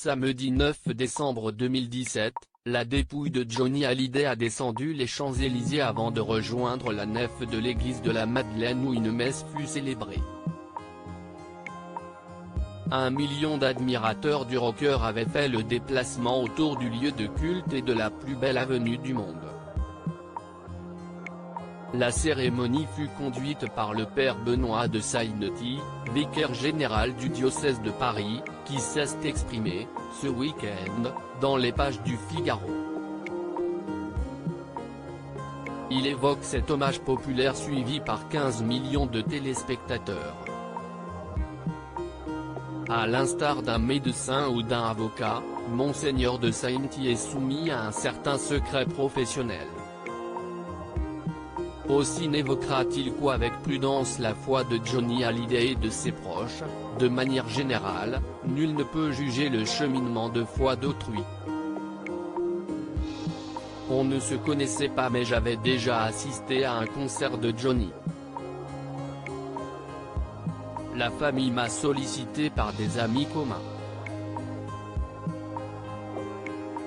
Samedi 9 décembre 2017, la dépouille de Johnny Hallyday a descendu les Champs-Élysées avant de rejoindre la nef de l'église de la Madeleine où une messe fut célébrée. 1 million d'admirateurs du rocker avaient fait le déplacement autour du lieu de culte et de la plus belle avenue du monde. La cérémonie fut conduite par le père Benoît de Saïnty, vicaire général du diocèse de Paris, qui s'est exprimé, ce week-end, dans les pages du Figaro. Il évoque cet hommage populaire suivi par 15 millions de téléspectateurs. À l'instar d'un médecin ou d'un avocat, Monseigneur de Saïnty est soumis à un certain secret professionnel. Aussi n'évoquera-t-il qu'avec prudence la foi de Johnny Hallyday et de ses proches. De manière générale, nul ne peut juger le cheminement de foi d'autrui. On ne se connaissait pas mais j'avais déjà assisté à un concert de Johnny. La famille m'a sollicité par des amis communs.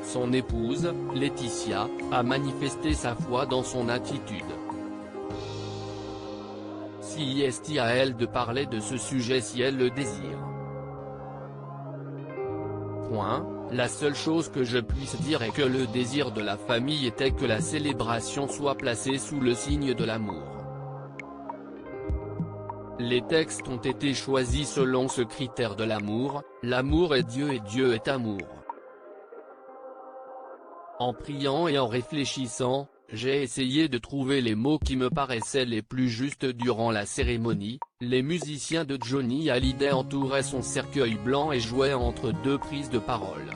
Son épouse, Laetitia, a manifesté sa foi dans son attitude. Si est à elle de parler de ce sujet si elle le désire. La seule chose que je puisse dire est que le désir de la famille était que la célébration soit placée sous le signe de l'amour. Les textes ont été choisis selon ce critère de l'amour, l'amour est Dieu et Dieu est amour. En priant et en réfléchissant, j'ai essayé de trouver les mots qui me paraissaient les plus justes durant la cérémonie. Les musiciens de Johnny Hallyday entouraient son cercueil blanc et jouaient entre deux prises de parole.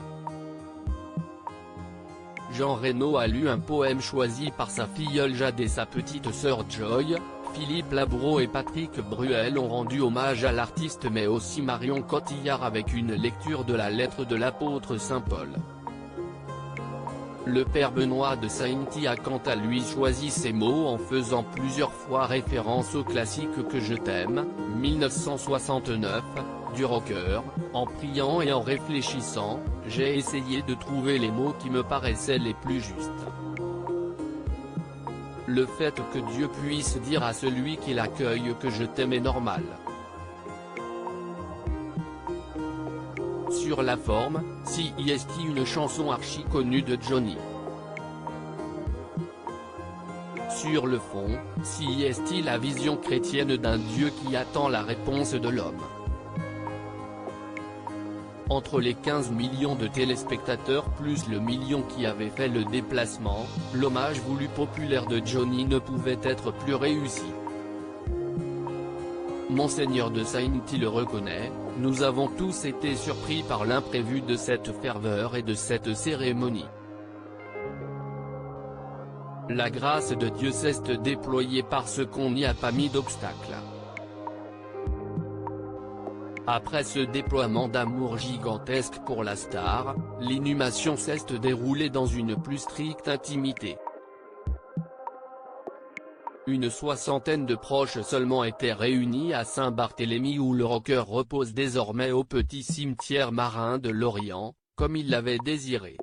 Jean Reno a lu un poème choisi par sa filleule Jade et sa petite sœur Joy. Philippe Labro et Patrick Bruel ont rendu hommage à l'artiste mais aussi Marion Cotillard avec une lecture de la lettre de l'apôtre Saint Paul. Le père Benoît de Saïnty a quant à lui choisi ces mots en faisant plusieurs fois référence au classique Que je t'aime, 1969, du rocker. En priant et en réfléchissant, j'ai essayé de trouver les mots qui me paraissaient les plus justes. Le fait que Dieu puisse dire à celui qui l'accueille que je t'aime est normal. Sur la forme, si est une chanson archi connue de Johnny. Sur le fond, si est la vision chrétienne d'un Dieu qui attend la réponse de l'homme. Entre les 15 millions de téléspectateurs plus le million qui avait fait le déplacement, l'hommage voulu populaire de Johnny ne pouvait être plus réussi. Monseigneur de Saïnty le reconnaît, nous avons tous été surpris par l'imprévu de cette ferveur et de cette cérémonie. La grâce de Dieu s'est déployée parce qu'on n'y a pas mis d'obstacle. Après ce déploiement d'amour gigantesque pour la star, l'inhumation s'est déroulée dans une plus stricte intimité. Une soixantaine de proches seulement étaient réunis à Saint-Barthélemy où le rocker repose désormais au petit cimetière marin de Lorient, comme il l'avait désiré.